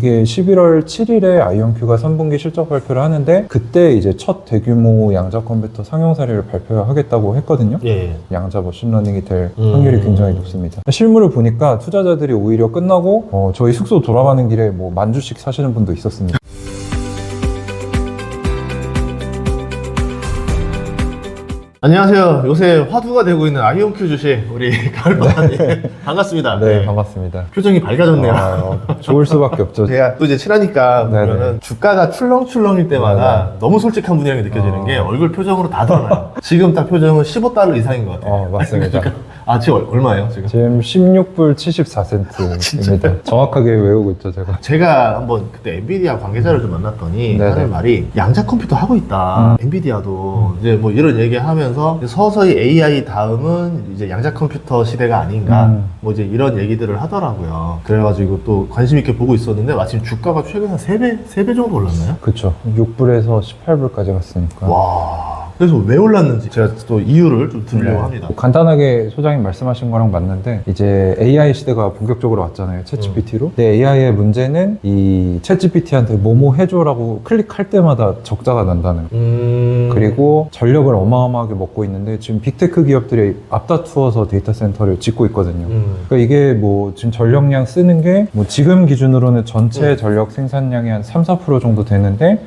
이게 11월 7일에 아이온큐가 3분기 실적 발표를 하는데 그때 이제 첫 대규모 양자 컴퓨터 상용 사례를 발표하겠다고 했거든요. 예. 양자 머신러닝이 될 확률이 굉장히 높습니다. 실물을 보니까 투자자들이 오히려 끝나고 저희 숙소 돌아가는 길에 뭐 만주씩 사시는 분도 있었습니다. 안녕하세요. 요새 화두가 되고 있는 아이온큐 주식 우리 가을바다님 반갑습니다. 네, 반갑습니다. 표정이 밝아졌네요. 좋을 수밖에 없죠. 제가 또 이제 친하니까 네네. 보면은 주가가 출렁출렁일 때마다 네네. 너무 솔직한 분이라고 느껴지는 게 얼굴 표정으로 다 드러나요. 지금 딱 표정은 15달러 이상인 것 같아요. 맞습니다. 지금 얼마예요 지금? 지금 16불 74센트입니다. 정확하게 외우고 있죠, 제가. 제가 한번 그때 엔비디아 관계자를 좀 만났더니 네네. 하는 말이 양자 컴퓨터 하고 있다. 엔비디아도 이제 뭐 이런 얘기하면서 서서히 AI 다음은 이제 양자 컴퓨터 시대가 아닌가 뭐 이제 이런 얘기들을 하더라고요. 그래가지고 또 관심 있게 보고 있었는데 마침 주가가 최근 한 3배 정도 올랐나요? 그쵸. 6불에서 18불까지 갔으니까. 와. 그래서 왜 올랐는지 제가 또 이유를 좀 들으려고 네. 합니다. 간단하게 소장님 말씀하신 거랑 맞는데 이제 AI 시대가 본격적으로 왔잖아요, 챗GPT로. 근데 AI의 문제는 이 챗GPT한테 뭐뭐 해줘라고 클릭할 때마다 적자가 난다는 거. 그리고 전력을 어마어마하게 먹고 있는데 지금 빅테크 기업들이 앞다투어서 데이터 센터를 짓고 있거든요. 그러니까 이게 뭐 지금 전력량 쓰는 게 뭐 지금 기준으로는 전체 전력 생산량이 한 3-4% 정도 되는데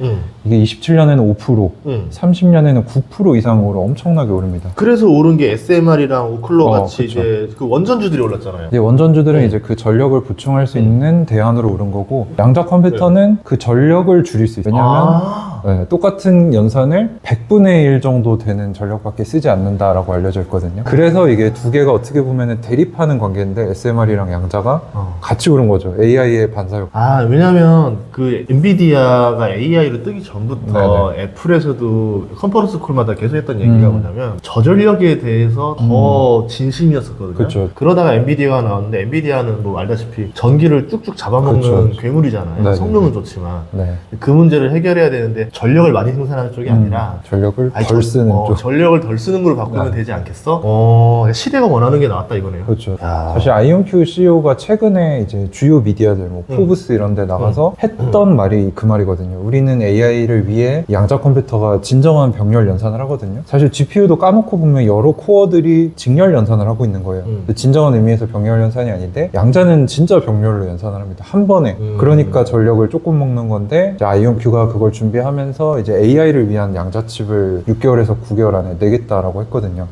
이게 27년에는 5%, 30년에는 9% 이상으로 엄청나게 오릅니다. 그래서 오른 게 SMR이랑 오클로 같이 그쵸. 이제 그 원전주들이 올랐잖아요. 이제 원전주들은 이제 그 전력을 보충할 수 있는 대안으로 오른 거고 양자 컴퓨터는 그 전력을 줄일 수 있어요. 왜냐하면 똑같은 연산을 100분의 1 정도 되는 전력밖에 쓰지 않는다라고 알려져 있거든요. 그래서 이게 두 개가 어떻게 보면 대립하는 관계인데 SMR이랑 양자가 같이 오른 거죠. AI의 반사효과. 왜냐면 그 엔비디아가 AI로 뜨기 전부터 애플에서도 컨퍼런스 콜마다 계속 했던 얘기가 뭐냐면 저전력에 대해서 더 진심이었었거든요. 그쵸. 그러다가 엔비디아가 나왔는데 엔비디아는 뭐 알다시피 전기를 쭉쭉 잡아먹는 그쵸. 괴물이잖아요. 네네. 성능은 좋지만 네. 그 문제를 해결해야 되는데 전력을 많이 생산하는 쪽이 아니라 전력을 덜 쓰는 쪽. 전력을 덜 쓰는 걸로 바꾸면 되지 않겠어? 시대가 원하는 게 나왔다 이거네요. 그렇죠. 야. 사실 아이온큐 CEO가 최근에 이제 주요 미디어들, 뭐 포브스 이런 데 나가서 했던 말이 그 말이거든요. 우리는 AI를 위해 양자 컴퓨터가 진정한 병렬 연산을 하거든요. 사실 GPU도 까놓고 보면 여러 코어들이 직렬 연산을 하고 있는 거예요. 근데 진정한 의미에서 병렬 연산이 아닌데 양자는 진짜 병렬로 연산을 합니다. 한 번에. 그러니까 전력을 조금 먹는 건데 이제 아이온큐가 그걸 준비하면서 이제 AI를 위한 양자 칩을 6개월에서 9개월 안에 내겠다라고 했거든요.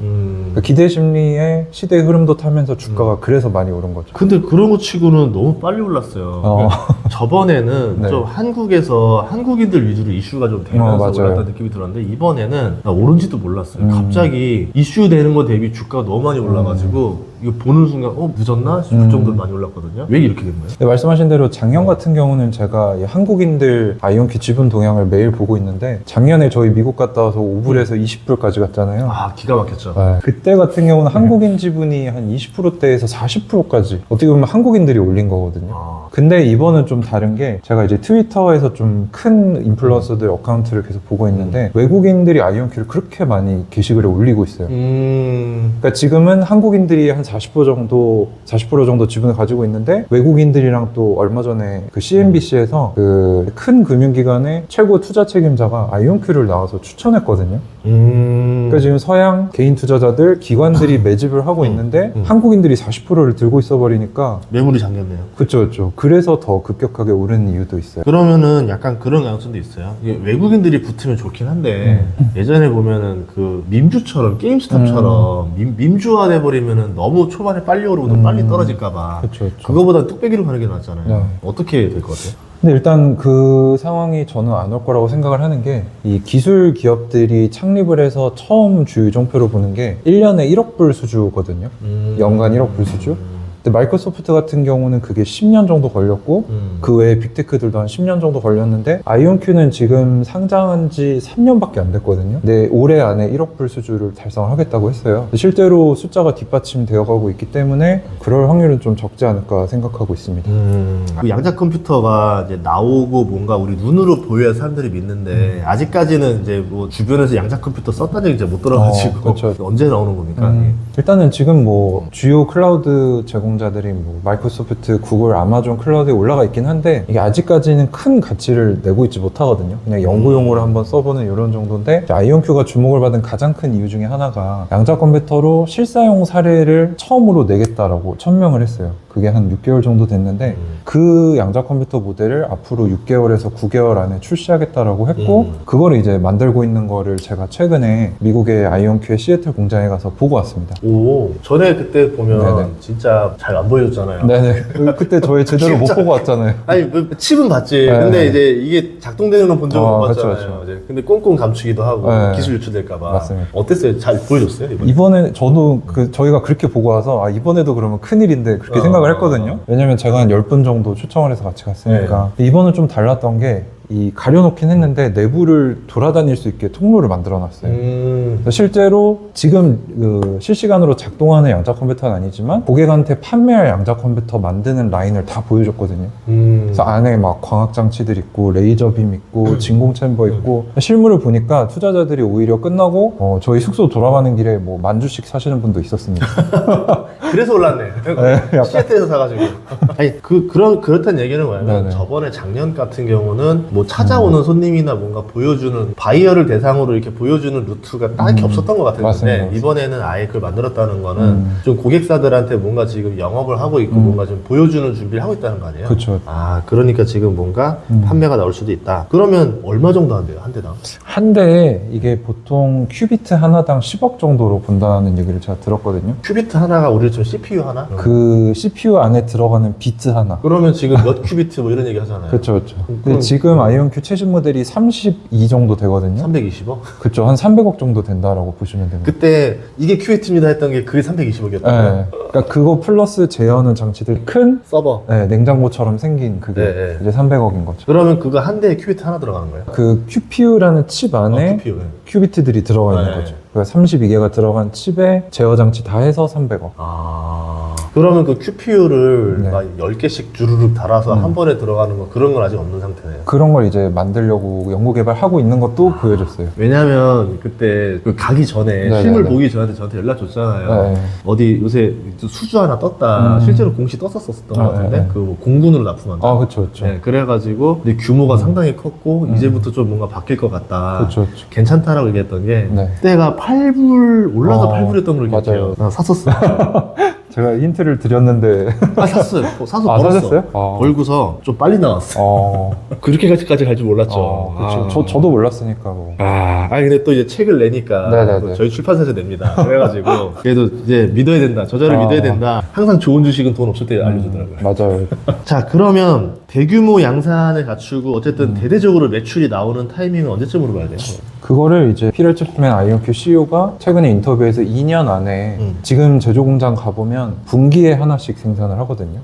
그 기대 심리의 시대의 흐름도 타면서 주가가 그래서 많이 오른 거죠. 근데 그런 거 치고는 너무 빨리 올랐어요. 그러니까 저번에는 네. 좀 한국에서 한국인들 위주로 이슈가 좀 되면서 맞아요. 올랐다는 느낌이 들었는데 이번에는 나 오른지도 몰랐어요. 갑자기 이슈 되는 거 대비 주가가 너무 많이 올라가지고 이거 보는 순간 늦었나 싶을 정도로 많이 올랐거든요. 왜 이렇게 된 거예요? 네, 말씀하신 대로 작년 같은 경우는 제가 이 한국인들 아이온큐 지분 동향을 매일 보고 있는데 작년에 저희 미국 갔다 와서 5불에서 20불까지 갔잖아요. 기가 막혔죠. 네, 그때 같은 경우는 한국인 지분이 한 20%대에서 40%까지 어떻게 보면 한국인들이 올린 거거든요. 근데 이번은 좀 다른 게 제가 이제 트위터에서 좀 큰 인플루언서들 어카운트를 계속 보고 있는데 외국인들이 아이온큐를 그렇게 많이 게시글에 올리고 있어요. 그러니까 지금은 한국인들이 한 40% 정도 지분을 가지고 있는데 외국인들이랑 또 얼마 전에 그 CNBC에서 그 큰 금융기관의 최고 투자 책임자가 아이온큐를 나와서 추천했거든요. 그러니까 지금 서양 개인 투자자들, 기관들이 매집을 하고 있는데 한국인들이 40%를 들고 있어 버리니까 매물이 잠겼네요. 그쵸. 그래서 더 급격하게 오르는 이유도 있어요. 그러면은 약간 그런 가능성도 있어요. 이게 외국인들이 붙으면 좋긴 한데 예전에 보면은 그 밈주처럼 게임스탑처럼 밈주화 돼버리면은 너무 초반에 빨리 오르고 빨리 떨어질까봐 그쵸. 그거보다 뚝배기로 가는 게 낫잖아요. 네. 어떻게 될 것 같아요? 근데 일단 그 상황이 저는 안 올 거라고 생각을 하는 게 이 기술 기업들이 창립을 해서 처음 주유종표로 보는 게 1년에 1억 불 수주거든요. 연간 1억 불 수주. 근데 마이크로소프트 같은 경우는 그게 10년 정도 걸렸고 그 외에 빅테크들도 한 10년 정도 걸렸는데 아이온큐는 지금 상장한 지 3년밖에 안 됐거든요. 근데 올해 안에 1억 불 수주를 달성을 하겠다고 했어요. 실제로 숫자가 뒷받침되어 가고 있기 때문에 그럴 확률은 좀 적지 않을까 생각하고 있습니다. 그 양자 컴퓨터가 이제 나오고 뭔가 우리 눈으로 보여야 사람들이 믿는데 아직까지는 이제 뭐 주변에서 양자 컴퓨터 썼다는 얘기 이제 못 들어가지고 그쵸. 언제 나오는 겁니까? 일단은 지금 뭐 주요 클라우드 제공 제공자들이 뭐 마이크로소프트, 구글, 아마존 클라우드에 올라가 있긴 한데 이게 아직까지는 큰 가치를 내고 있지 못하거든요. 그냥 연구용으로 한번 써보는 이런 정도인데 아이온큐가 주목을 받은 가장 큰 이유 중에 하나가 양자 컴퓨터로 실사용 사례를 처음으로 내겠다라고 천명을 했어요. 그게 한 6개월 정도 됐는데 그 양자 컴퓨터 모델을 앞으로 6개월에서 9개월 안에 출시하겠다라고 했고 그거를 이제 만들고 있는 거를 제가 최근에 미국의 아이온큐의 시애틀 공장에 가서 보고 왔습니다. 오, 전에 그때 보면 네네. 진짜 잘 안 보여줬잖아요. 네네. 그때 저희 제대로 못 진짜. 보고 왔잖아요. 아니, 뭐 칩은 봤지. 네. 근데 이제 이게 작동되는 건 본 적은 못 그쵸, 봤잖아요. 이제 근데 꽁꽁 감추기도 하고 네. 기술 유출될까봐. 맞습니다. 어땠어요? 잘 보여줬어요? 이번에? 이번에 저도 저희가 그렇게 보고 와서 이번에도 그러면 큰일인데 그렇게 생각을 했거든요. 왜냐면 제가 한 10분 정도 초청을 해서 같이 갔으니까. 이번은 좀 달랐던 게 이 가려놓긴 했는데 내부를 돌아다닐 수 있게 통로를 만들어 놨어요. 실제로 지금 그 실시간으로 작동하는 양자 컴퓨터는 아니지만 고객한테 판매할 양자 컴퓨터 만드는 라인을 다 보여줬거든요. 그래서 안에 막 광학 장치들 있고 레이저 빔 있고 진공 챔버 있고 실물을 보니까 투자자들이 오히려 끝나고 저희 숙소 돌아가는 길에 뭐 만주씩 사시는 분도 있었습니다. 그래서 올랐네. 약간. 시애틀에서 사가지고. 아니, 그렇다는 얘기는 뭐냐면 네네. 저번에 작년 같은 경우는 뭐 찾아오는 손님이나 뭔가 보여주는 바이어를 대상으로 이렇게 보여주는 루트가 딱히 없었던 것 같은데 맞습니다. 이번에는 아예 그걸 만들었다는 거는 좀 고객사들한테 뭔가 지금 영업을 하고 있고 뭔가 좀 보여주는 준비를 하고 있다는 거 아니에요? 그렇죠. 아, 그러니까 지금 뭔가 판매가 나올 수도 있다. 그러면 얼마 정도 한대요? 한 대당? 한 대에 이게 보통 큐비트 하나당 10억 정도로 본다는 얘기를 제가 들었거든요. 큐비트 하나가 우리 좀 CPU 하나? 그 CPU 안에 들어가는 비트 하나. 그러면 지금 몇 큐비트 뭐 이런 얘기 하잖아요. 그렇죠, 그렇죠. 근데 그럼- 지금 아이온큐 최신 모델이 32 정도 되거든요. 320억? 그렇죠. 한 300억 정도 된다라고 보시면 됩니다. 그때 이게 큐비트입니다 했던 게 그게 320억이었던 거예요? 네. 그러니까 그거 플러스 제어하는 장치들 큰 서버. 냉장고처럼 생긴 그게 네, 네. 이제 300억인 거죠. 그러면 그거 한 대에 큐비트 하나 들어가는 거예요? 그 QPU라는 칩 안에 CPU. 네. 큐비트들이 들어가 있는 네. 거죠. 그러니까 32개가 들어간 칩에 제어 장치 다 해서 300억. 아. 그러면 그 QPU를 네. 막 10개씩 주르륵 달아서 한 번에 들어가는 거 그런 건 아직 없는 상태네요. 그런 걸 이제 만들려고 연구 개발하고 있는 것도 보여줬어요. 왜냐면 그때 그 가기 전에 네, 실물 네, 네. 보기 전에 저한테 연락 줬잖아요. 네. 어디 요새 수주 하나 떴다. 실제로 공시 떴었던 것 같은데 네. 그 공군으로 납품한다. 그쵸, 그쵸. 네, 그래가지고 근데 규모가 상당히 컸고 이제부터 좀 뭔가 바뀔 것 같다. 그쵸, 그쵸. 괜찮다라고 얘기했던 게 네. 그때가 8불 올라서 아, 8불이었던 걸로 기억해요. 맞아요. 샀었어. 제가 힌트를 드렸는데. 샀어요. 사서 아, 벌었어. 사셨어요? 아. 벌고서 좀 빨리 나왔어. 그렇게까지 갈 줄 몰랐죠. 그쵸. 저도 몰랐으니까 뭐. 아니 근데 또 이제 책을 내니까 네네네. 또 저희 출판사에서 냅니다. 그래가지고 그래도 이제 믿어야 된다. 저자를 아. 믿어야 된다. 항상 좋은 주식은 돈 없을 때 알려주더라고요. 맞아요. 자, 그러면 대규모 양산을 갖추고 어쨌든 대대적으로 매출이 나오는 타이밍은 언제쯤으로 봐야 돼요? 그거를 이제 피렐 챕맨 아이온큐 CEO가 최근에 인터뷰에서 2년 안에 지금 제조 공장 가보면 분기에 하나씩 생산을 하거든요.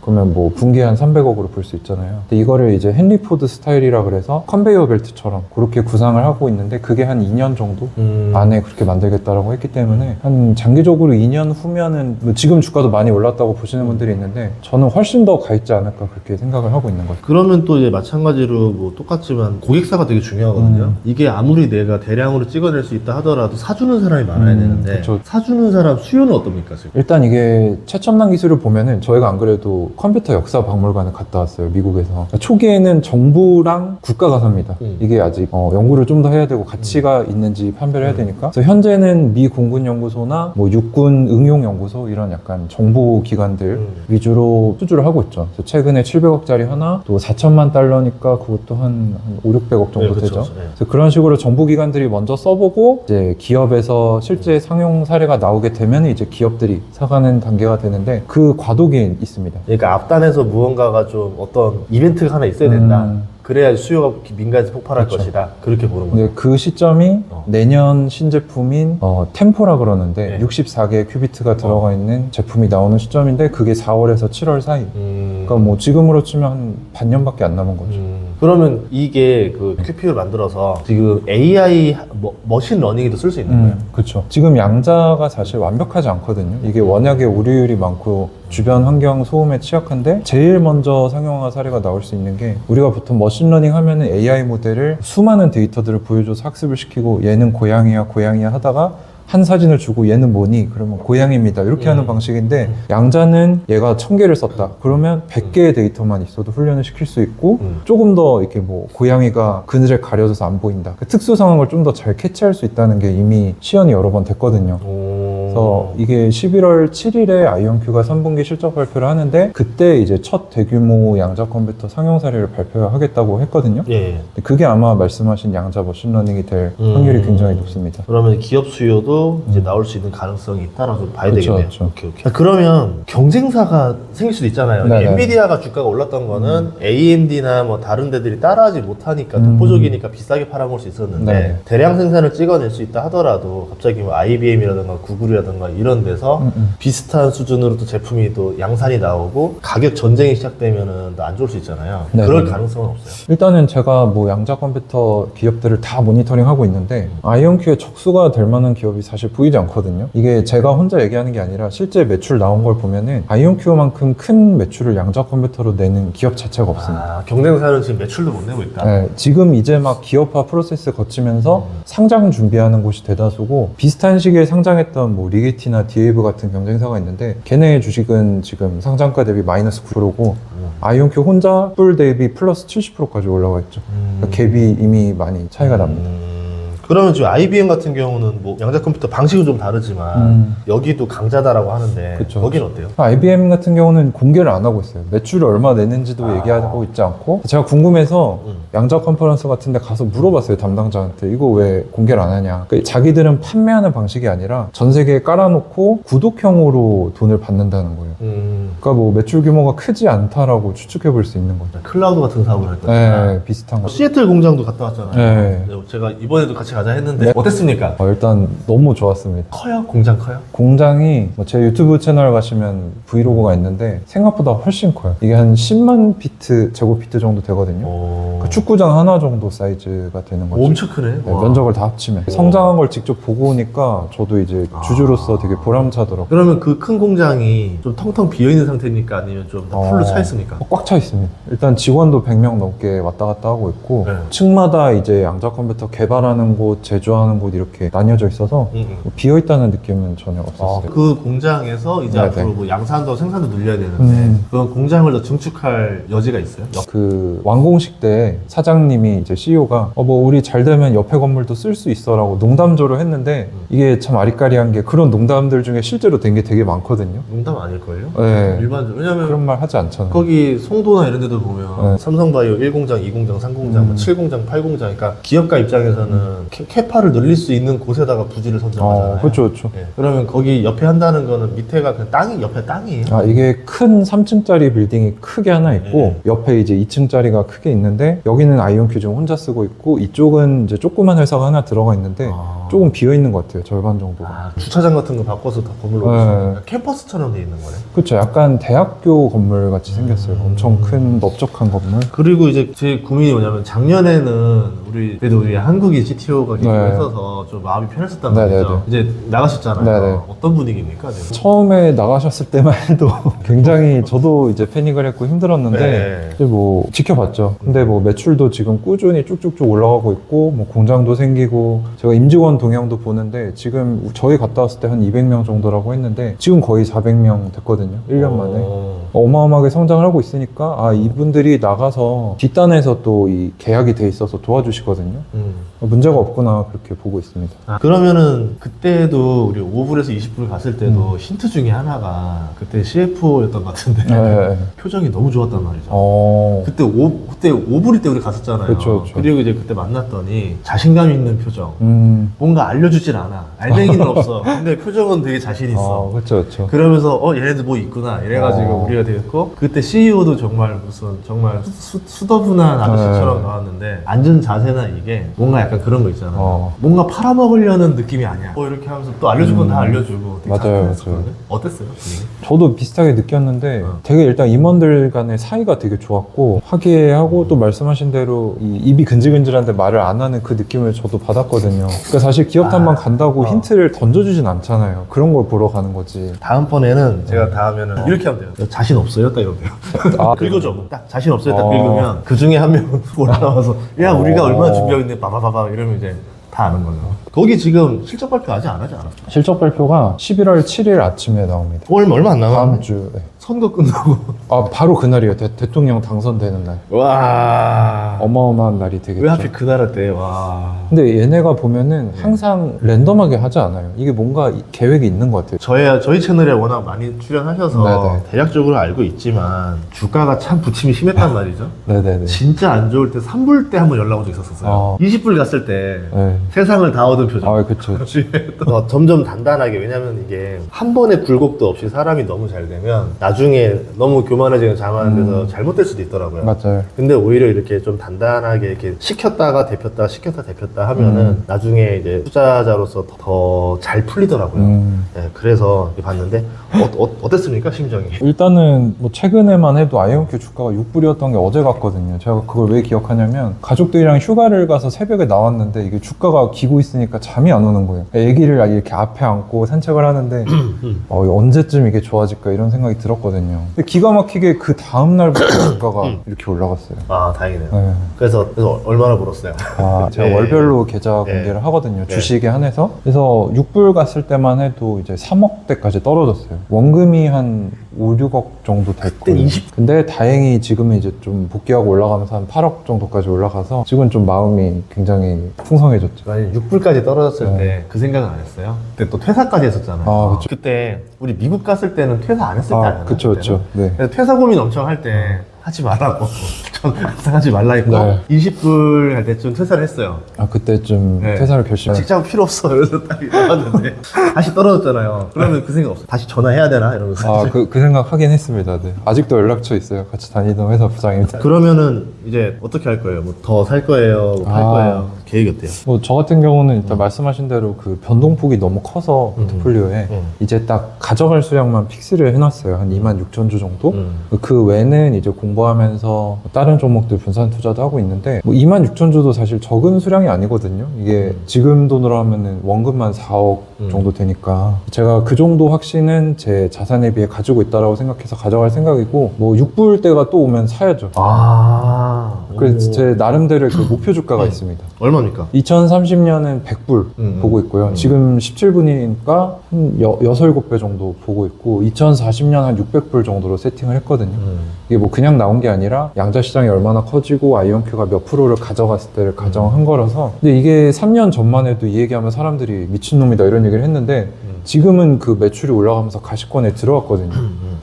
그러면 뭐 분기에 한 300억으로 볼 수 있잖아요. 근데 이거를 이제 헨리 포드 스타일이라 그래서 컨베이어 벨트처럼 그렇게 구상을 하고 있는데 그게 한 2년 정도 안에 그렇게 만들겠다라고 했기 때문에 한 장기적으로 2년 후면은 뭐 지금 주가도 많이 올랐다고 보시는 분들이 있는데 저는 훨씬 더 가 있지 않을까 그렇게 생각을 하고 있는 거죠. 그러면 또 이제 마찬가지로 뭐 똑같지만 고객사가 되게 중요하거든요. 이게 아무리 내가 대량으로 찍어낼 수 있다 하더라도 사주는 사람이 많아야 되는데 그쵸. 사주는 사람 수요는 어떻습니까 지금? 일단 이게 최첨단 기술을 보면은 저희가 안 그래도 컴퓨터 역사 박물관을 갔다 왔어요, 미국에서. 그러니까 초기에는 정부랑 국가가 삽니다. 이게 아직 연구를 좀 더 해야 되고 가치가 있는지 판별을 해야 되니까. 그래서 현재는 미 공군연구소나 뭐 육군 응용연구소 이런 약간 정보 기관들 위주로 수주를 하고 있죠. 그래서 최근에 700억짜리 하나, 또 4천만 달러니까 그것도 한 5, 600억 정도 네, 그쵸, 되죠. 그쵸, 네. 그래서 그런 식으로 정보기관들이 먼저 써보고 이제 기업에서 실제 상용 사례가 나오게 되면 이제 기업들이 사가는 단계가 되는데 그 과도기에 있습니다. 그러니까 앞단에서 무언가가 좀 어떤 이벤트가 하나 있어야 된다. 그래야 수요가 민간에서 폭발할 그쵸. 것이다. 그렇게 보는 거죠. 근데 그 시점이 내년 신제품인 템포라 그러는데 네. 64개 큐비트가 들어가 있는 제품이 나오는 시점인데 그게 4월에서 7월 사이. 그러니까 뭐 지금으로 치면 한 반년밖에 안 남은 거죠. 그러면 이게 그 QPU를 만들어서 지금 AI 머신 러닝에도 쓸 수 있는 거예요? 그렇죠. 지금 양자가 사실 완벽하지 않거든요. 이게 워낙에 오류율이 많고 주변 환경 소음에 취약한데 제일 먼저 상용화 사례가 나올 수 있는 게 우리가 보통 머신러닝 하면은 AI 모델을 수많은 데이터들을 보여줘서 학습을 시키고 얘는 고양이야 하다가 한 사진을 주고 얘는 뭐니? 그러면 고양이입니다. 이렇게 하는 방식인데 양자는 얘가 1000개를 썼다. 그러면 100개의 데이터만 있어도 훈련을 시킬 수 있고 조금 더 이렇게 뭐 고양이가 그늘에 가려져서 안 보인다. 그 특수 상황을 좀 더 잘 캐치할 수 있다는 게 이미 시연이 여러 번 됐거든요. 그래서 이게 11월 7일에 아이온큐가 3분기 실적 발표를 하는데 그때 이제 첫 대규모 양자 컴퓨터 상용 사례를 발표하겠다고 했거든요. 예. 근데 그게 아마 말씀하신 양자 머신러닝이 될 확률이 굉장히 높습니다. 그러면 기업 수요도 이제 나올 수 있는 가능성이 있다라고 좀 봐야 그쵸, 되겠네요. 그쵸. 오케이. 그러면 경쟁사가 생길 수도 있잖아요. 네네. 엔비디아가 주가가 올랐던 거는 AMD나 뭐 다른 데들이 따라하지 못하니까 독보적이니까 비싸게 팔아먹을 수 있었는데 네. 대량 생산을 찍어낼 수 있다 하더라도 갑자기 뭐 IBM이라든가 구글이라든가 이런 데서 비슷한 수준으로 또 제품이 또 양산이 나오고 가격 전쟁이 시작되면은 또 안 좋을 수 있잖아요. 네네. 그럴 가능성은 없어요. 일단은 제가 뭐 양자 컴퓨터 기업들을 다 모니터링 하고 있는데 아이온큐의 적수가 될 만한 기업이 사실 보이지 않거든요. 이게 제가 혼자 얘기하는 게 아니라 실제 매출 나온 걸 보면은 아이온큐만큼 큰 매출을 양자 컴퓨터로 내는 기업 자체가 없습니다. 경쟁사는 지금 매출도 못 내고 있다. 네, 지금 이제 막 기업화 프로세스 거치면서 상장 준비하는 곳이 대다수고 비슷한 시기에 상장했던 뭐 리게티나 디에이브 같은 경쟁사가 있는데 걔네의 주식은 지금 상장가 대비 마이너스 9%고 아이온큐 혼자 뿔 대비 플러스 70%까지 올라가 있죠. 그러니까 갭이 이미 많이 차이가 납니다. 그러면 지금 IBM 같은 경우는 뭐 양자 컴퓨터 방식은 좀 다르지만 여기도 강자다라고 하는데 그쵸. 거긴 어때요? IBM 같은 경우는 공개를 안 하고 있어요. 매출을 얼마 내는지도 얘기하고 있지 않고 제가 궁금해서 양자 컨퍼런스 같은 데 가서 물어봤어요. 담당자한테 이거 왜 공개를 안 하냐. 그러니까 자기들은 판매하는 방식이 아니라 전 세계에 깔아놓고 구독형으로 돈을 받는다는 거예요. 그러니까 뭐 매출 규모가 크지 않다라고 추측해 볼 수 있는 거죠. 클라우드 같은 사업을 할 거잖아. 네, 비슷한 거. 시애틀 공장도 갔다 왔잖아요. 네. 제가 이번에도 같이 가자 했는데 네. 어땠습니까? 일단 너무 좋았습니다. 커요? 공장 커요? 공장이 제 유튜브 채널 가시면 브이로그가 있는데 생각보다 훨씬 커요. 이게 한 10만 피트, 제곱피트 정도 되거든요. 그 축구장 하나 정도 사이즈가 되는 거죠. 엄청 크네. 네, 면적을 다 합치면. 성장한 걸 직접 보고 오니까 저도 이제 주주로서 되게 보람차더라고요. 그러면 그 큰 공장이 좀 텅텅 비어있는 상태입니까? 아니면 좀 풀로 차 있습니까? 꽉 차 있습니다. 일단 직원도 100명 넘게 왔다 갔다 하고 있고 네. 층마다 이제 양자 컴퓨터 개발하는 곳, 제조하는 곳 이렇게 나뉘어져 있어서 비어있다는 느낌은 전혀 없었어요. 그 공장에서 이제 네네. 앞으로 뭐 양산도 생산도 늘려야 되는데 그런 공장을 더 증축할 여지가 있어요? 그 완공식 때 사장님이 이제 CEO가 뭐 우리 잘 되면 옆에 건물도 쓸 수 있어라고 농담조로 했는데 이게 참 아리까리한 게 그런 농담들 중에 실제로 된 게 되게 많거든요. 농담 아닐걸요? 네. 일반적으로. 왜냐면 그런 말 하지 않잖아요. 거기 송도나 이런 데도 보면 네. 삼성바이오 1공장, 2공장, 3공장, 뭐 7공장, 8공장 그러니까 기업가 입장에서는 캐파를 늘릴 수 있는 곳에다가 부지를 선정하잖아요. 그렇죠, 그렇죠. 네. 그러면 거기 옆에 한다는 거는 밑에가 그냥 땅이 옆에 땅이에요. 이게 큰 3층짜리 빌딩이 크게 하나 있고 옆에 이제 2층짜리가 크게 있는데 여기는 아이온큐 지금 혼자 쓰고 있고 이쪽은 이제 조그만 회사가 하나 들어가 있는데 조금 비어 있는 것 같아요. 절반 정도가. 주차장 같은 거 바꿔서 다 건물로 그러니까 캠퍼스처럼 돼 있는 거네. 그렇죠. 약간 대학교 건물 같이 생겼어요. 엄청 큰 넓적한 건물. 그리고 이제 제 고민이 뭐냐면 작년에는 그래도 우리 한국인 CTO가 계시고 네. 했어서 좀 마음이 편했었단 네네네. 말이죠. 이제 나가셨잖아요. 네네. 어떤 분위기입니까? 지금? 처음에 나가셨을 때만 해도 굉장히 저도 이제 패닉을 했고 힘들었는데 네. 이제 뭐 지켜봤죠. 근데 뭐 매출도 지금 꾸준히 쭉쭉쭉 올라가고 있고 뭐 공장도 생기고 제가 임직원 동향도 보는데 지금 저희 갔다 왔을 때 한 200명 정도라고 했는데 지금 거의 400명 됐거든요. 1년 만에. 어마어마하게 성장을 하고 있으니까 이분들이 나가서 뒷단에서 또 이 계약이 돼 있어서 도와주시거든요. 문제가 없구나 그렇게 보고 있습니다. 그러면은 그때도 우리 5불에서 20불 갔을 때도 힌트 중에 하나가 그때 CFO였던 것 같은데 네. 표정이 너무 좋았단 말이죠. 그때 5불일 때 우리 갔었잖아요. 그쵸. 그리고 이제 그때 만났더니 자신감 있는 표정. 뭔가 알려주질 않아. 알맹이는 없어. 근데 표정은 되게 자신 있어. 그렇죠. 그러면서 얘네들 뭐 있구나 이래가지고 우리가 되겠고 그때 CEO도 정말 무슨 정말 수더분한 아저씨처럼 나왔는데 앉은 자세나 이게 뭔가 약간 그런 거 있잖아요. 뭔가 팔아먹으려는 느낌이 아니야. 이렇게 하면서 또 알려줄 건 다 알려주고 되게 맞아요. 따뜻했었거든요. 어땠어요? 저도 비슷하게 느꼈는데 되게 일단 임원들 간의 사이가 되게 좋았고 화기애애하고 또 말씀하신 대로 이 입이 근질근질한데 말을 안 하는 그 느낌을 저도 받았거든요. 그러니까 사실 기업탄만 간다고 힌트를 던져주진 않잖아요. 그런 걸 보러 가는 거지. 다음번에는 제가 다음에는 이렇게 하면 돼요. 자신 없어요? 딱 이러면 돼요. 긁어줘. 딱 자신 없어요? 딱 긁으면 그 중에 한 명 올라와서 야 우리가 얼마나 준비하고 있는데 봐봐봐봐 이러면 이제 다 아는 거죠. 거기 지금 실적 발표 아직 안 하지 않았어요? 실적 발표가 11월 7일 아침에 나옵니다. 얼마 안 다음 남았네. 주. 네. 선거 끝나고. 아, 바로 그날이에요. 대통령 당선되는 날. 와. 어마어마한 날이 되겠죠. 왜 하필 그날 때? 와. 근데 얘네가 보면은 항상 랜덤하게 하지 않아요. 이게 뭔가 계획이 있는 것 같아요. 저희 채널에 워낙 많이 출연하셔서 네네. 대략적으로 알고 있지만 주가가 참 부침이 심했단 말이죠. 네네네. 진짜 안 좋을 때 3불 때 한번 연락 온 적 있었어요. 20불 갔을 때 네. 세상을 다 얻은 표정. 아, 그쵸. 또 점점 단단하게, 왜냐면 이게 한 번의 굴곡도 없이 사람이 너무 잘 되면 나중에 너무 교만해지고 자만한 데서 잘못될 수도 있더라고요. 맞아요. 근데 오히려 이렇게 좀 단단하게 이렇게 시켰다가 데폈다 시켰다 데폈다 하면은 나중에 이제 투자자로서 더 잘 풀리더라고요. 네, 그래서 봤는데 어땠습니까, 심정이? 일단은 뭐 최근에만 해도 아이온큐 주가가 6불이었던 게 어제 같거든요. 제가 그걸 왜 기억하냐면 가족들이랑 휴가를 가서 새벽에 나왔는데 이게 주가가 기고 있으니까 잠이 안 오는 거예요. 애기를 이렇게 앞에 안고 산책을 하는데 언제쯤 이게 좋아질까 이런 생각이 들었거든요. 근데 기가 막히게 그 다음날부터 주가가 이렇게 올라갔어요. 아, 다행이네요. 네. 그래서 얼마나 벌었어요? 아, 제가 네. 월별로 계좌 네. 공개를 하거든요. 네. 주식에 한해서. 그래서 6불 갔을 때만 해도 이제 3억대까지 떨어졌어요. 원금이 한 5, 6억 정도 됐고. 20? 근데 다행히 지금은 이제 좀 복귀하고 올라가면서 한 8억 정도까지 올라가서 지금은 좀 마음이 굉장히 풍성해졌죠. 아니, 6불까지 떨어졌을 네. 때 그 생각은 안 했어요? 그때 또 퇴사까지 했었잖아요. 아, 그쵸. 그때 우리 미국 갔을 때는 퇴사 안 했을 때 아니었나요? 그쵸, 그쵸. 네. 그래서 퇴사 고민 엄청 할 때 하지 말라고. 전 항상 하지 말라 했고 네. 20불 할 때쯤 퇴사를 했어요. 아, 그때쯤 네. 퇴사를 결심했어요. 직장 필요 없어. 이러면서 딱 나왔는데 다시 떨어졌잖아요. 그러면 그 생각 없어요. 다시 전화해야 되나? 이러면서. 아, 그 생각 하긴 했습니다. 네. 아직도 연락처 있어요. 같이 다니던 회사 부장입니다. 그러면은 이제 어떻게 할 거예요? 뭐 더 살 거예요? 뭐 팔 아. 거예요? 계획이 어때요? 뭐 저 같은 경우는 일단 말씀하신 대로 그 변동폭이 너무 커서 포트폴리오에 이제 딱 가져갈 수량만 픽스를 해놨어요. 한 26,000주 정도? 그 외는 이제 공부하면서 다른 종목들 분산 투자도 하고 있는데 뭐 26,000주도 사실 적은 수량이 아니거든요. 이게 지금 돈으로 하면은 원금만 4억 정도 되니까 제가 그 정도 확신은 제 자산에 비해 가지고 있다라고 생각해서 가져갈 생각이고 뭐 6불 때가 또 오면 사야죠. 아. 그래서 제 나름대로의 그 목표 주가가 있습니다. 얼마입니까? 2030년은 100불 보고 있고요. 지금 17분이니까 한 6, 7배 정도 보고 있고 2040년 한 600불 정도로 세팅을 했거든요. 이게 뭐 그냥 나온 게 아니라 양자 시장이 얼마나 커지고 아이온큐가 몇 프로를 가져갔을 때를 가정한 거라서 근데 이게 3년 전만 해도 이 얘기하면 사람들이 미친놈이다 이런 얘기를 했는데 지금은 그 매출이 올라가면서 가시권에 들어왔거든요.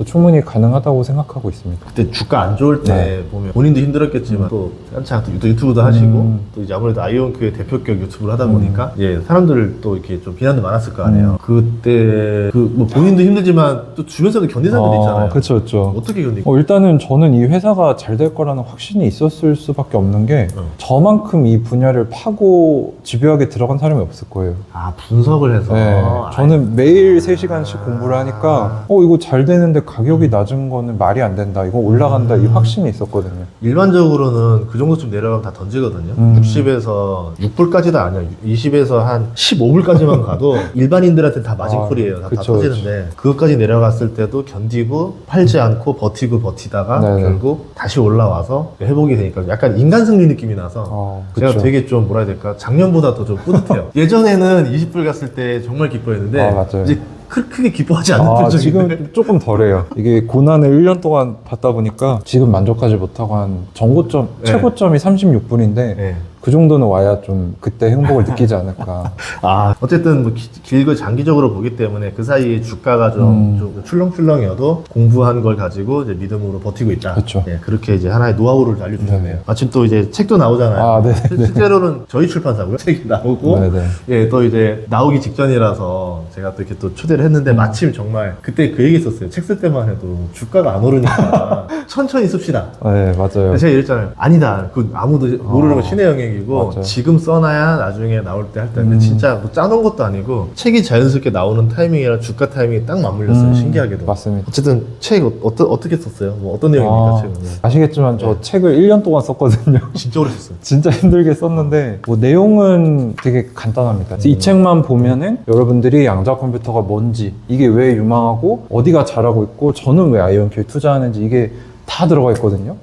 충분히 가능하다고 생각하고 있습니다. 그때 주가 안 좋을 때 네. 보면 본인도 힘들었겠지만 또 한창 또 유튜브도 하시고 또 이제 아무래도 아이온큐의 대표격 유튜브를 하다 보니까 이제 사람들 또 이렇게 좀 비난도 많았을 거 아니에요. 그때 그 뭐 본인도 힘들지만 또 주변 사람들 견디는 사람들 있잖아요. 그렇죠, 그렇죠. 어떻게 견디고? 일단은 저는 이 회사가 잘 될 거라는 확신이 있었을 수밖에 없는 게 저만큼 이 분야를 파고 집요하게 들어간 사람이 없을 거예요. 아, 분석을 해서. 네, 저는 매일 3시간씩 공부를 하니까 이거 잘 되는데 가격이 낮은 거는 말이 안 된다. 이거 올라간다. 이 확신이 있었거든요. 일반적으로는 그 정도쯤 내려가면 다 던지거든요. 60에서 6불까지도 아니야. 20에서 한 15불까지만 가도 일반인들한테 다 마진콜이에요. 다 그쵸, 터지는데 그것까지 내려갔을 때도 견디고 팔지 않고 버티고 버티다가 네네. 결국 다시 올라와서 회복이 되니까 약간 인간 승리 느낌이 나서 제가 그쵸. 되게 좀 뭐라 해야 될까, 작년보다 더 좀 뿌듯해요. 예전에는 20불 갔을 때 정말 기뻐했는데 맞아요. 이제 크게 기뻐하지 않는 표정인데 지금 조금 덜해요. 이게 고난을 1년 동안 받다 보니까 지금 만족하지 못하고 한 전고점, 네. 최고점이 36불인데 네. 그 정도는 와야 좀 그때 행복을 느끼지 않을까. 아, 어쨌든 뭐 길고 장기적으로 보기 때문에 그 사이에 주가가 좀 출렁출렁이어도 공부한 걸 가지고 이제 믿음으로 버티고 있다. 그쵸. 예, 그렇게 이제 하나의 노하우를 알려주셨네요. 네네. 마침 또 이제 책도 나오잖아요. 아, 네. 실제로는 저희 출판사고요. 책이 나오고, 네네. 예, 또 이제 나오기 직전이라서 제가 또 이렇게 또 초대를 했는데 마침 정말 그때 그 얘기 했었어요. 책 쓸 때만 해도 주가가 안 오르니까 천천히 씁시다. 네, 맞아요. 제가 이랬잖아요. 아니다. 그 아무도 모르는 건 신의 영역이고 맞아요. 지금 써놔야 나중에 나올 때 할 때. 근데 진짜 뭐 짜놓은 것도 아니고 책이 자연스럽게 나오는 타이밍이랑 주가 타이밍이 딱 맞물렸어요. 신기하게도. 맞습니다. 어쨌든 책 어떻게 썼어요? 뭐 어떤 내용입니까? 책은? 아시겠지만 저 책을 1년 동안 썼거든요. 진짜 오래 썼어요. 진짜 힘들게 썼는데 뭐 내용은 되게 간단합니다. 이 책만 보면은 여러분들이 양자 컴퓨터가 뭔지, 이게 왜 유망하고 어디가 잘하고 있고 저는 왜 아이온큐에 투자하는지 이게 다 들어가 있거든요.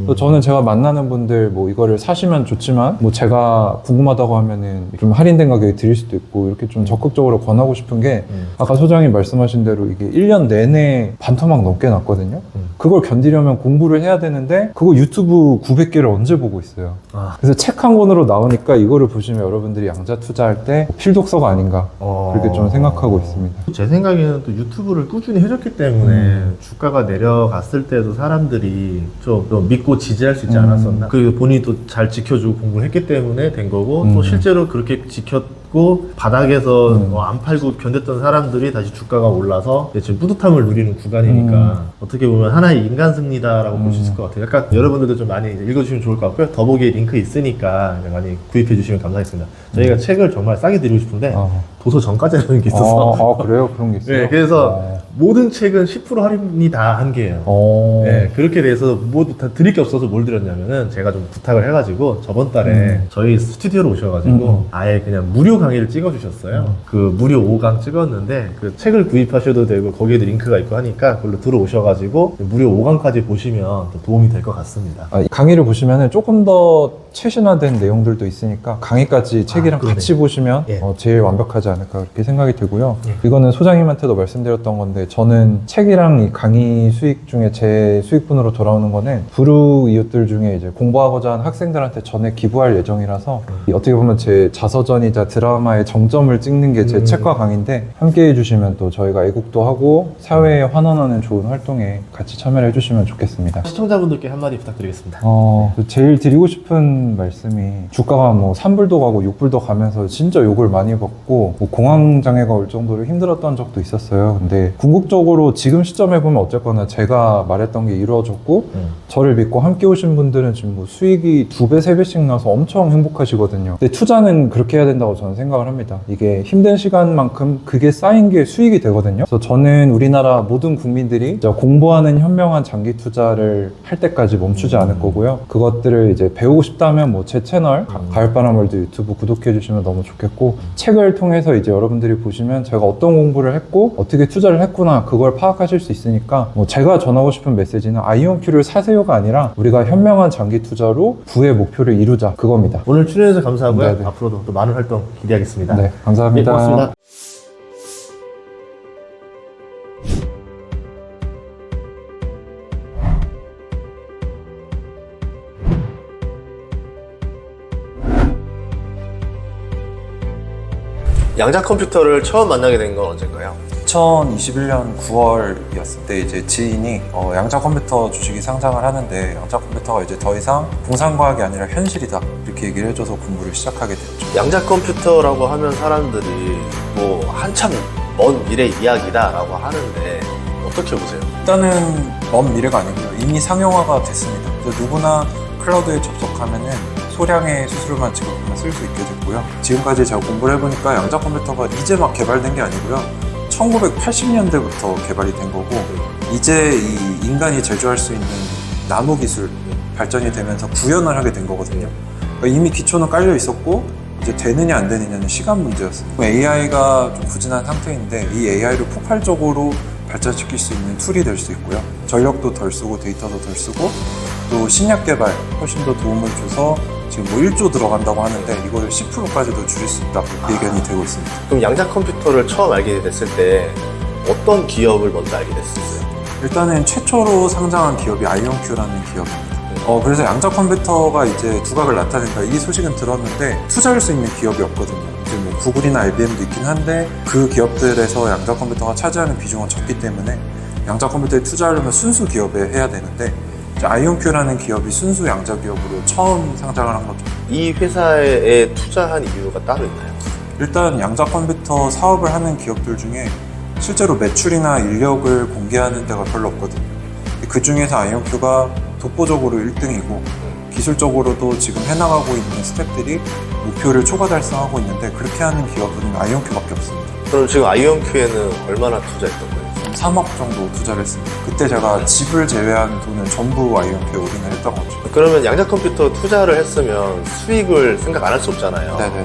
그래서 저는 제가 만나는 분들 뭐 이거를 사시면 좋지만 뭐 제가 궁금하다고 하면은 좀 할인된 가격에 드릴 수도 있고 이렇게 좀 적극적으로 권하고 싶은 게 아까 소장님 말씀하신 대로 이게 1년 내내 반토막 넘게 났거든요. 그걸 견디려면 공부를 해야 되는데 그거 유튜브 900개를 언제 보고 있어요. 그래서 책 한 권으로 나오니까 이거를 보시면 여러분들이 양자 투자할 때 필독서가 아닌가 그렇게 좀 생각하고 있습니다. 제 생각에는 또 유튜브를 꾸준히 해줬기 때문에 주가가 내려갔을 때도 사람들이 좀 믿고 지지할 수 있지 않았었나. 그리고 본인이 또 잘 지켜주고 공부를 했기 때문에 된 거고 또 실제로 그렇게 지켰고 바닥에서 안 팔고 견뎠던 사람들이 다시 주가가 올라서 이제 지금 뿌듯함을 누리는 구간이니까 어떻게 보면 하나의 인간 승리다라고 볼 수 있을 것 같아요. 약간 여러분들도 좀 많이 읽어주시면 좋을 것 같고요. 더보기에 링크 있으니까 많이 구입해 주시면 감사하겠습니다. 저희가 책을 정말 싸게 드리고 싶은데 도서 전과제라는 게 있어서 그래요? 그런 게 있어요? 네, 그래서 모든 책은 10% 할인이 다 한계예요. 네, 그렇게 돼서 모두 다 드릴 게 없어서 뭘 드렸냐면은 제가 좀 부탁을 해가지고 저번 달에 저희 스튜디오로 오셔가지고 아예 그냥 무료 강의를 찍어주셨어요. 그 무료 5강 찍었는데 그 책을 구입하셔도 되고 거기에도 링크가 있고 하니까 그걸로 들어오셔가지고 무료 5강까지 보시면 또 도움이 될 것 같습니다. 강의를 보시면은 조금 더 최신화된 내용들도 있으니까 강의까지 책이랑 같이 보시면 제일 완벽하지 않을까 그렇게 생각이 들고요. 이거는 소장님한테도 말씀드렸던 건데 저는 책이랑 이 강의 수익 중에 제 수익분으로 돌아오는 거는 부르 이웃들 중에 이제 공부하고자 하는 학생들한테 전에 기부할 예정이라서 어떻게 보면 제 자서전이자 드라마의 정점을 찍는 게 제 책과 강의인데 함께 해주시면 또 저희가 애국도 하고 사회에 환원하는 좋은 활동에 같이 참여를 해주시면 좋겠습니다. 시청자분들께 한마디 부탁드리겠습니다. 제일 드리고 싶은 말씀이 주가가 뭐 3불도 가고 6불도 가면서 진짜 욕을 많이 받고 뭐 공황장애가 올 정도로 힘들었던 적도 있었어요. 근데 궁극적으로 지금 시점에 보면 어쨌거나 제가 말했던 게 이루어졌고 저를 믿고 함께 오신 분들은 지금 뭐 수익이 2배, 3배씩 나서 엄청 행복하시거든요. 근데 투자는 그렇게 해야 된다고 저는 생각을 합니다. 이게 힘든 시간만큼 그게 쌓인 게 수익이 되거든요. 그래서 저는 우리나라 모든 국민들이 공부하는 현명한 장기 투자를 할 때까지 멈추지 않을 거고요. 그것들을 이제 배우고 싶다면 뭐 제 채널 가을바람월드 유튜브 구독해 주시면 너무 좋겠고 책을 통해서 이제 여러분들이 보시면 제가 어떤 공부를 했고 어떻게 투자를 했구나 그걸 파악하실 수 있으니까 뭐 제가 전하고 싶은 메시지는 아이온큐를 사세요가 아니라 우리가 현명한 장기 투자로 부의 목표를 이루자 그겁니다. 오늘 출연해서 감사하고요. 네네. 앞으로도 또 많은 활동 기대하겠습니다. 네, 감사합니다. 네, 고맙습니다. 양자 컴퓨터를 처음 만나게 된 건 언젠가요? 2021년 9월이었을 때 이제 지인이 양자 컴퓨터 주식이 상장을 하는데 양자 컴퓨터가 이제 더 이상 공상과학이 아니라 현실이다 이렇게 얘기를 해줘서 공부를 시작하게 됐죠. 양자 컴퓨터라고 하면 사람들이 뭐 한참 먼 미래 이야기다라고 하는데 어떻게 보세요? 일단은 먼 미래가 아니고요. 이미 상용화가 됐습니다. 누구나 클라우드에 접속하면은 소량의 수수료만 지급하면 쓸 수 있게 됐고요. 지금까지 제가 공부를 해보니까 양자 컴퓨터가 이제 막 개발된 게 아니고요. 1980년대부터 개발이 된 거고 이제 이 인간이 제조할 수 있는 나노 기술 발전이 되면서 구현을 하게 된 거거든요. 그러니까 이미 기초는 깔려 있었고 이제 되느냐 안 되느냐는 시간 문제였어요. AI가 좀 부진한 상태인데 이 AI를 폭발적으로 발전시킬 수 있는 툴이 될 수 있고요. 전력도 덜 쓰고 데이터도 덜 쓰고 또 신약 개발 훨씬 더 도움을 줘서 지금 뭐 1조 들어간다고 하는데 이거를 10%까지도 줄일 수 있다고 예견이 되고 있습니다. 그럼 양자 컴퓨터를 처음 알게 됐을 때 어떤 기업을 먼저 알게 됐었어요? 일단은 최초로 상장한 기업이 아이온큐라는 기업입니다. 그래서 양자 컴퓨터가 이제 두각을 나타낸다 이 소식은 들었는데 투자할 수 있는 기업이 없거든요. 이제 뭐 구글이나 IBM도 있긴 한데 그 기업들에서 양자 컴퓨터가 차지하는 비중은 적기 때문에 양자 컴퓨터에 투자하려면 순수 기업에 해야 되는데 아이온큐라는 기업이 순수 양자 기업으로 처음 상장을 한 거죠. 이 회사에 투자한 이유가 따로 있나요? 일단 양자 컴퓨터 사업을 하는 기업들 중에 실제로 매출이나 인력을 공개하는 데가 별로 없거든요. 그 중에서 아이온큐가 독보적으로 1등이고 기술적으로도 지금 해나가고 있는 스텝들이 목표를 초과 달성하고 있는데 그렇게 하는 기업은 아이온큐밖에 없습니다. 그럼 지금 아이온큐에는 얼마나 투자했던 거예요? 3억 정도 투자를 했습니다. 그때 제가 집을 제외한 돈은 전부 아이온큐에 올인을 했던 거죠. 그러면 양자 컴퓨터 투자를 했으면 수익을 생각 안 할 수 없잖아요. 네네네.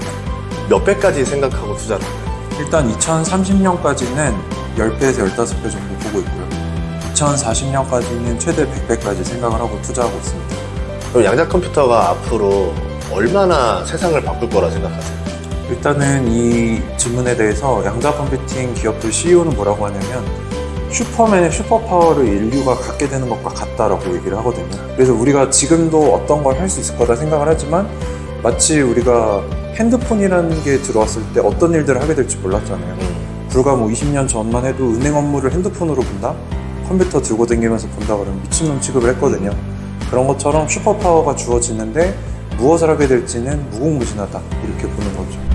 몇 배까지 생각하고 투자를 한 거예요? 일단 2030년까지는 10배에서 15배 정도 보고 있고요. 2040년까지는 최대 100배까지 생각을 하고 투자하고 있습니다. 그럼 양자 컴퓨터가 앞으로 얼마나 세상을 바꿀 거라 생각하세요? 일단은 이 질문에 대해서 양자 컴퓨팅 기업들 CEO는 뭐라고 하냐면 슈퍼맨의 슈퍼파워를 인류가 갖게 되는 것과 같다라고 얘기를 하거든요. 그래서 우리가 지금도 어떤 걸 할 수 있을 거다 생각을 하지만 마치 우리가 핸드폰이라는 게 들어왔을 때 어떤 일들을 하게 될지 몰랐잖아요. 불과 뭐 20년 전만 해도 은행 업무를 핸드폰으로 본다? 컴퓨터 들고 다니면서 본다 그러면 미친놈 취급을 했거든요. 그런 것처럼 슈퍼파워가 주어지는데 무엇을 하게 될지는 무궁무진하다 이렇게 보는 거죠.